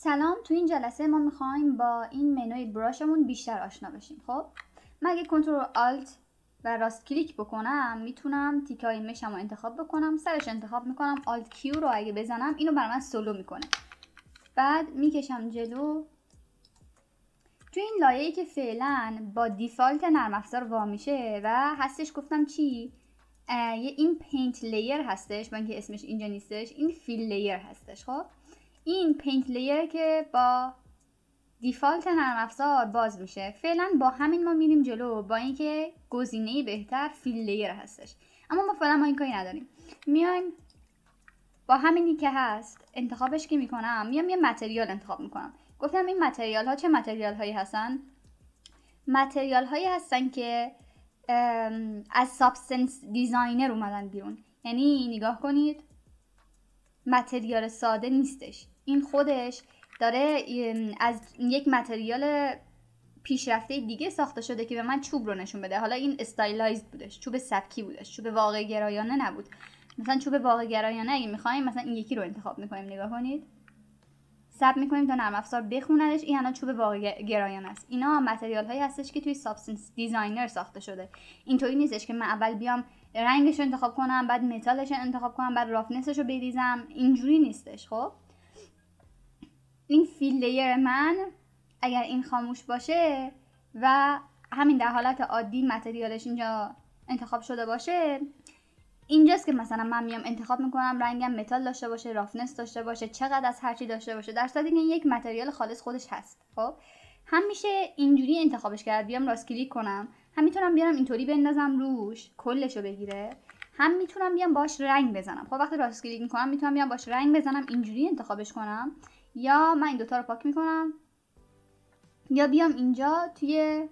سلام، تو این جلسه ما میخوایم با این منوی براشمون بیشتر آشنا بشیم. خب من اگه کنترل آلت و راست کلیک بکنم میتونم تیکای مشم رو انتخاب بکنم، سرش انتخاب میکنم، آلت کیو رو اگه بزنم اینو برای من سولو میکنه. بعد میکشم جلو تو این لایه‌ای که فعلا با دیفالت نرم افزار وا میشه و هستش. گفتم چی؟ این پینت لیر هستش، با اینکه اسمش اینجا نیستش. این فیل لیر هستش. خب این پینت لیر که با دیفالت نرم افزار باز میشه. فعلا با همین ما میریم جلو، با اینکه گزینه بهتر فیل لیر هستش، اما ما فعلا این کاری نداریم. میایم با همینی که هست انتخابش که میکنم، میام یه متریال انتخاب میکنم. گفتم این متریال ها چه متریال هایی هستن؟ متریال هایی هستن که از سابستنس دیزاینر اومدن بیرون. یعنی نگاه کنید، متریال ساده نیستش، این خودش داره از یک متریال پیشرفته دیگه ساخته شده که به من چوب رو نشون بده. حالا این استایلایزد بودش، چوب سبکی بودش، چوب واقع گرایانه نبود. مثلا چوب واقع گرایانه اگه میخوایم مثلا این یکی رو انتخاب میکنیم، نگاه کنید، ثبت میکنیم تا نرم افزار بخوندش. این الان چوب واقع گرایانه است. اینا متریال هایی هستش که توی سابستنس دیزاینر ساخته شده. اینطوری نیستش که من اول بیام رنگش رو انتخاب کنم، بعد متالش رو انتخاب کنم، بعد رافنسش رو بریزم. اینجوری نیستش. خب این فیل لیر من اگر این خاموش باشه و همین در حالت عادی متریالش اینجا انتخاب شده باشه، اینجاست که مثلا من میام انتخاب میکنم رنگم متال داشته باشه، رافنس داشته باشه، چقدر از هرچی داشته باشه، در صورتی که این یک متریال خالص خودش هست. خب هم میشه اینجوری انتخابش کرد. بیام راست کلیک کنم، هم میتونم بیارم اینطوری بندازم روش کلشو بگیره، هم میتونم بیام باش رنگ بزنم. خب وقتی راست کلیک میکنم میتونم بیام باش رنگ بزنم، اینجوری انتخابش کنم، یا من این دوتا رو پاک میکنم، یا بیام اینجا توی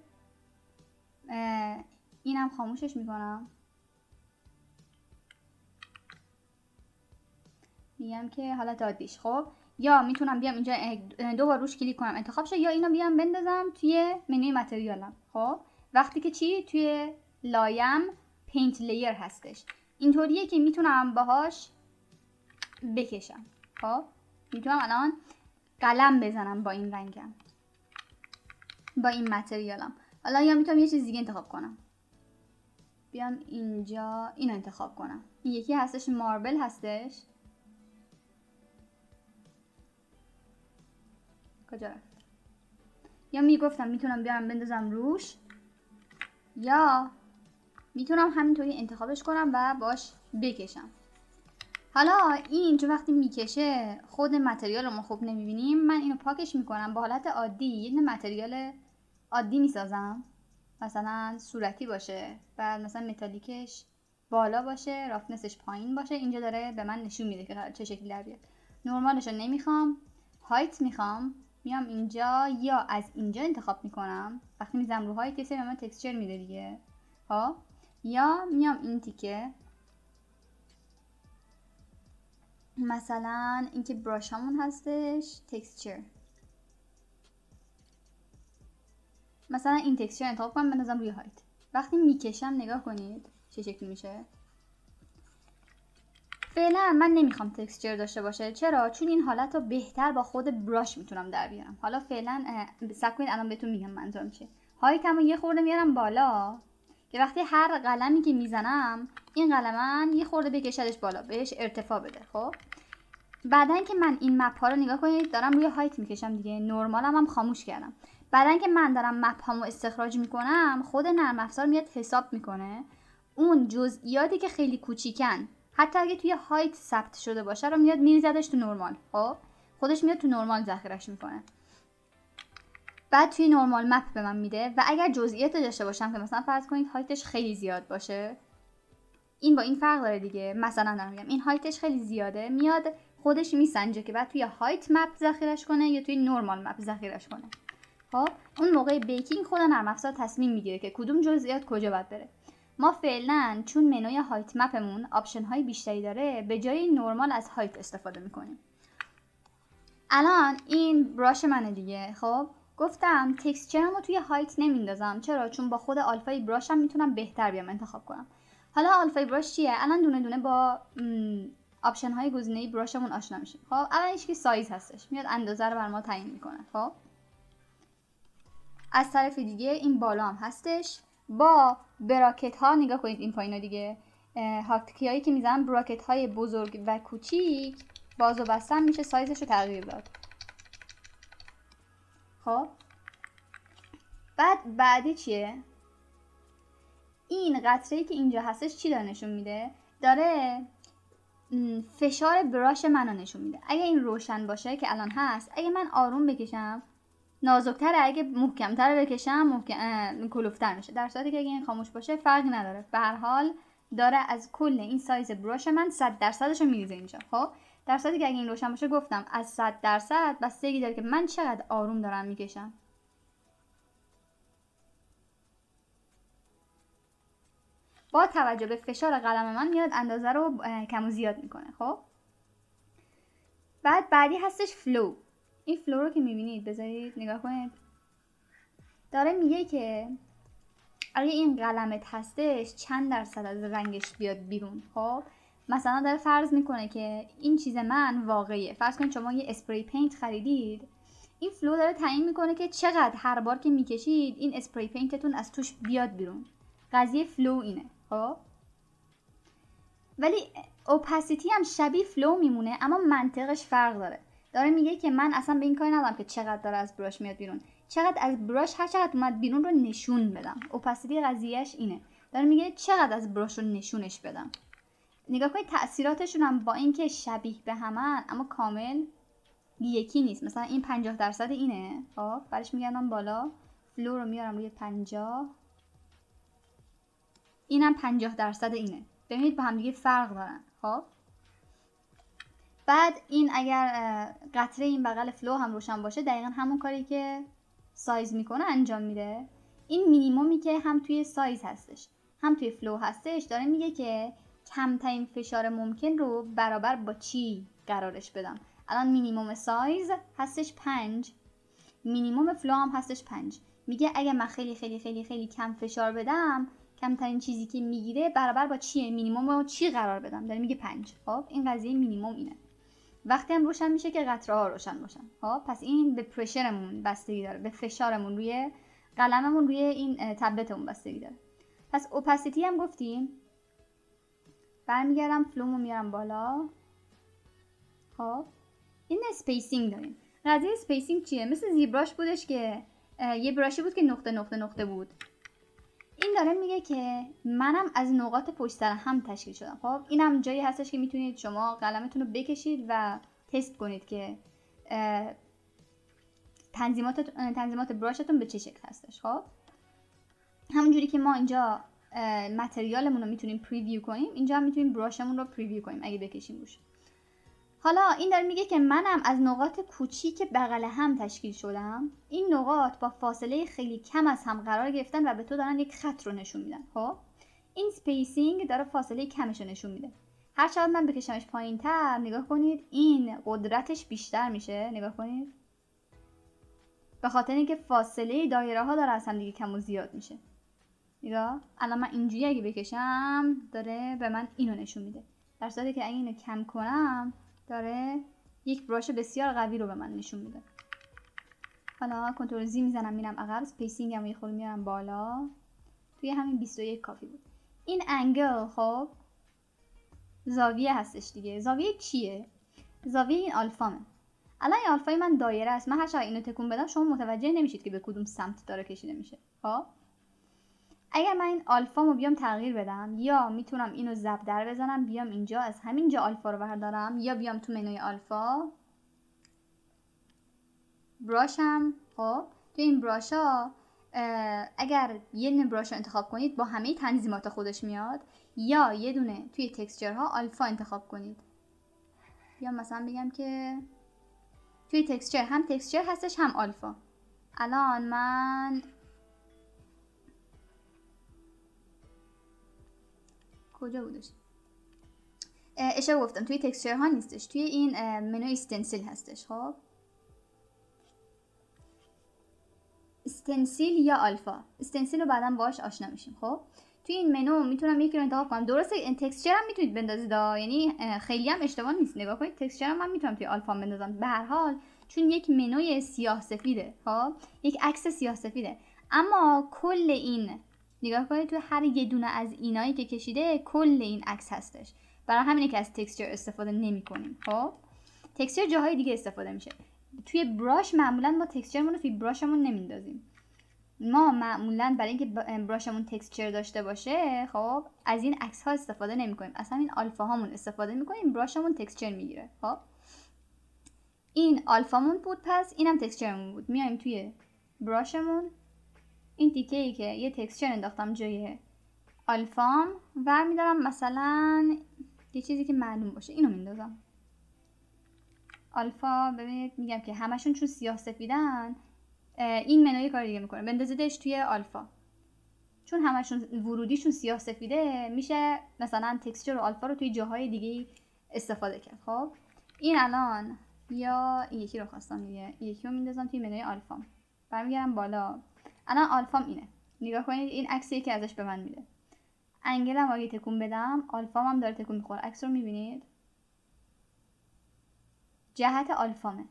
اینم خاموشش میکنم، میگم که حالت عادیش. خب یا میتونم بیام اینجا دو بار روش کلیک کنم انتخاب شه، یا اینو بیام بندازم توی منوی متریالم. خب وقتی که چی توی لایم پینت لیر هستش، اینطوریه که میتونم باهاش بکشم. خب میتونم الان قلم بزنم با این رنگم، با این متریالم. حالا یا میتونم یه چیز دیگه انتخاب کنم، بیام اینجا اینو انتخاب کنم. این یکی هستش ماربل هستش، کجا رفت؟ یا میگفتم میتونم بیارم بندازم روش، یا میتونم همینطوری انتخابش کنم و باش بکشم. حالا این چون وقتی میکشه خود متریال رو ما خوب نمیبینیم، من اینو پاکش میکنم، با حالت عادی یه متریال عادی میسازم، مثلا صورتی باشه، بعد مثلا متالیکش بالا باشه، رافنسش پایین باشه. اینجا داره به من نشون میده که چه شکلی در بیاد. نورمالش رو نمیخوام، هایت میخوام، میام اینجا یا از اینجا انتخاب میکنم. وقتی میزنم رو هایت کسی به من تکسچر میده دیگه. ها یا میام این تیکه، مثلا اینکه براش همون هستش تکسچر، مثلا این تکسچر انتخاب کنم بندازم روی هایت. وقتی میکشم نگاه کنید چه شکلی میشه. فعلا من نمیخوام تکسچر داشته باشه. چرا؟ چون این حالت رو بهتر با خود براش میتونم در بیارم. حالا فعلا صبر کنید الان بهتون میگم منظورم چیه. هایتمو یه خورده میارم بالا که وقتی هر قلمی که میزنم این قلمن یه خورده بکشدش بالا، بهش ارتفاع بده. خب بعدن که من این مپ ها رو نگاه کنید دارم روی هایت میکشم دیگه، نورمالم هم خاموش کردم. بعدن که من دارم مپ هامو استخراج میکنم، خود نرم افزار میاد حساب میکنه اون جزئیاتی که خیلی کوچیکن، حتی اگه توی هایت ثبت شده باشه، رو میاد میریزدش تو نورمال. خب خودش میاد تو نورمال ذخیره‌اش میکنه، بعد توی نورمال مپ به من میده. و اگر جزئیات داشته باشم که مثلا فرض کنید هایتش خیلی زیاد باشه، این با این فرق داره دیگه. مثلا دارم میگم این هایتش خیلی زیاده، میاد خودش میسنجه که بعد توی هایت مپ ذخیره‌اش کنه یا توی نورمال مپ ذخیره‌اش کنه. خب اون موقع بیکینگ خود نرم افزار تصمیم میگیره که کدوم جزئیات کجا باید بره. ما فعلا چون منوی هایت مپمون آپشن های بیشتری داره، به جای نورمال از هایت استفاده میکنیم. الان این براش منه دیگه. خب گفتم تکسچرمو توی هایت نمیندازم. چرا؟ چون با خود آلفای براشم میتونم بهتر بیام انتخاب کنم. حالا آلفای براش چیه؟ الان دونه دونه با آپشن های گزینه‌ای براشمون آشنا میشیم. خب اولش که سایز هستش، میاد اندازه رو بر ما تعیین میکنه. خب از طرف دیگه این بالا هم هستش با براکت ها. نگاه کنید این پایینا دیگه هاکتکی هایی که میزنم براکت های بزرگ و کوچیک باز و بستن میشه سایزش رو تغییر داد. خب بعدی چیه؟ این قطره‌ای که اینجا هستش چی داره نشون میده؟ داره فشار براش منو نشون میده. اگه این روشن باشه که الان هست، اگه من آروم بکشم نازک‌تره، اگه محکم‌تر بکشم کلوفتر میشه. در صورتی که اگه این خاموش باشه فرقی نداره. به هر حال داره از کل این سایز براش من 100% رو میریزه اینجا. خب در صورتی که اگه این روشن باشه گفتم از 100% بستگی داره که من چقدر آروم دارم میکشم. با توجه به فشار قلم من میاد اندازه رو کم و زیاد میکنه. خب بعدی هستش فلو. این فلو رو که میبینید بذارید نگاه کنید، داره میگه که اگه این قلمت هستش چند درصد از رنگش بیاد بیرون. خب مثلا داره فرض میکنه که این چیز من واقعیه. فرض کنید شما یه اسپری پینت خریدید، این فلو داره تعیین میکنه که چقدر هر بار که میکشید این اسپری پینتتون از توش بیاد بیرون. قضیه فلو اینه. خب ولی اوپاسیتی هم شبیه فلو میمونه اما منطقش فرق داره. داره میگه که من اصلا به این کاری ندارم که چقدر داره از براش میاد بیرون، چقدر از براش هر چقدر اومد بیرون رو نشون بدم. اوپاسیتی قضیهش اینه. داره میگه چقدر از براش رو نشونش بدم. نگاه کنید تأثیراتشون هم با اینکه شبیه به همن اما کامل یکی نیست. مثلا این 50% اینه. خب برش میگردم بالا، فلو رو میارم روی 50، اینم 50% اینه. ببینید با هم دیگه فرق دارن. خب بعد این اگر قطره این بغل فلو هم روشن باشه دقیقا همون کاری که سایز میکنه انجام میده. این مینیمومی که هم توی سایز هستش هم توی فلو هستش داره میگه که کمترین فشار ممکن رو برابر با چی قرارش بدم. الان مینیموم سایز هستش 5، مینیموم فلو هم هستش 5. میگه اگه من خیلی خیلی خیلی خیلی کم فشار بدم، کمترین چیزی که میگیره برابر با چیه؟ مینیموم رو چی قرار بدم؟ داره میگه 5. خب این قضیه مینیموم اینه. وقتی هم روشن میشه که قطره ها روشن باشن. خب پس این به پرشرمون بستگی داره، به فشارمون روی قلممون روی این تبلتمون بستگی داره. پس اوپاسیتی هم گفتیم. برمیگردم فلومو میارم بالا. خب این اسپیسینگ داریم. قضیه اسپیسینگ چیه؟ مثل زیبراش بودش که یه براشی بود که نقطه نقطه نقطه بود. این داره میگه که منم از نقاط پشت سر هم تشکیل شدم. خب اینم جایی هستش که میتونید شما قلمتون رو بکشید و تست کنید که تنظیمات براشتون به چه شکل هستش. خب همونجوری که ما اینجا متریالمون رو میتونیم پریویو کنیم، اینجا هم میتونیم براشمون رو پریویو کنیم اگه بکشیم روش. حالا این داره میگه که منم از نقاط کوچیک بغل هم تشکیل شدم. این نقاط با فاصله خیلی کم از هم قرار گرفتن و به تو دارن یک خط رو نشون میدن. خب این سپیسینگ داره فاصله کمش رو نشون میده. هر چقدر من بکشمش پایین‌تر نگاه کنید این قدرتش بیشتر میشه. نگاه کنید به خاطر اینکه فاصله دایره ها داره از هم دیگه کم و زیاد میشه. نگاه الان من اینجوری اگه بکشم داره به من اینو نشون میده، در صورتی که اگه اینو کم کنم داره یک براش بسیار قوی رو به من نشون میده. حالا کنترل زی میزنم میرم عقب، سپیسینگ هم یه خورده میارم بالا. توی همین 21 کافی بود. این انگل خب زاویه هستش دیگه. زاویه چیه؟ زاویه این آلفامه. الان این آلفای من دایره است. من هر چقدر اینو تکون بدم شما متوجه نمیشید که به کدوم سمت داره کشیده میشه. خب اگر من این آلفامو بیام تغییر بدم، یا میتونم اینو ضرب در بزنم بیام اینجا از همینجا آلفا رو بردارم، یا بیام تو منوی آلفا براشم. خب تو این براشا اگر یه دونه براش رو انتخاب کنید با همه تنظیمات خودش میاد، یا یه دونه توی تکسچرها آلفا انتخاب کنید. یا مثلا بگم که توی تکسچر هم تکسچر هستش هم آلفا. الان من کجا بودش؟ اشاره گفتم توی تکسچر ها نیستش، توی این منوی استنسیل هستش. خب استنسیل یا آلفا. استنسیل رو بعداً باهاش آشنا میشیم. خب توی این منو میتونم یکی رو انتخاب کنم. درسته این تکسچر هم میتونید بندازید، یعنی خیلی هم اشتباه نیست. نگاه کنید تکسچر هم من میتونم توی آلفا بندازم. به هر حال چون یک منوی سیاه سفیده، خب یک عکس سیاه سفیده، اما کل این نگاه کنید توی هر یه دونه از اینایی که کشیده کل این عکس هستش. برای همینه که از تکسچر استفاده نمی‌کنیم. خب تکسچر جاهای دیگه استفاده میشه. توی براش معمولا ما تکسچرمون رو توی براشمون نمیندازیم. ما معمولا برای اینکه براشمون تکسچر داشته باشه، خب از این عکس ها استفاده نمی‌کنیم. اصلا این آلفا هامون استفاده می‌کنیم، براشمون تکسچر میگیره. خب این آلفامون بود، پس اینم تکسچرمون بود. میایم توی براشمون، این تیکه‌ای که یه تکسچر انداختم جای آلفام و می‌دارم مثلا یه چیزی که معلوم باشه، اینو میندازم. آلفا ببینید میگم که همشون چون سیاه سفیدن، این منوی کار دیگه میکنه. بندازیدش توی آلفا، چون همشون ورودیشون سیاه سفیده، میشه مثلا تکسچر و آلفا رو توی جاهای دیگه استفاده کرد. خب این الان یا این یکی رو خواستم دیگه، یکی رو میندازم توی منوی آلفام، برمیگردم بالا. الان آلفام اینه، نگاه کنید این عکسی که ازش به من میده. انگلم اگه تکون بدم آلفام هم داره تکون میخوره. عکس رو میبینید، جهت آلفامه.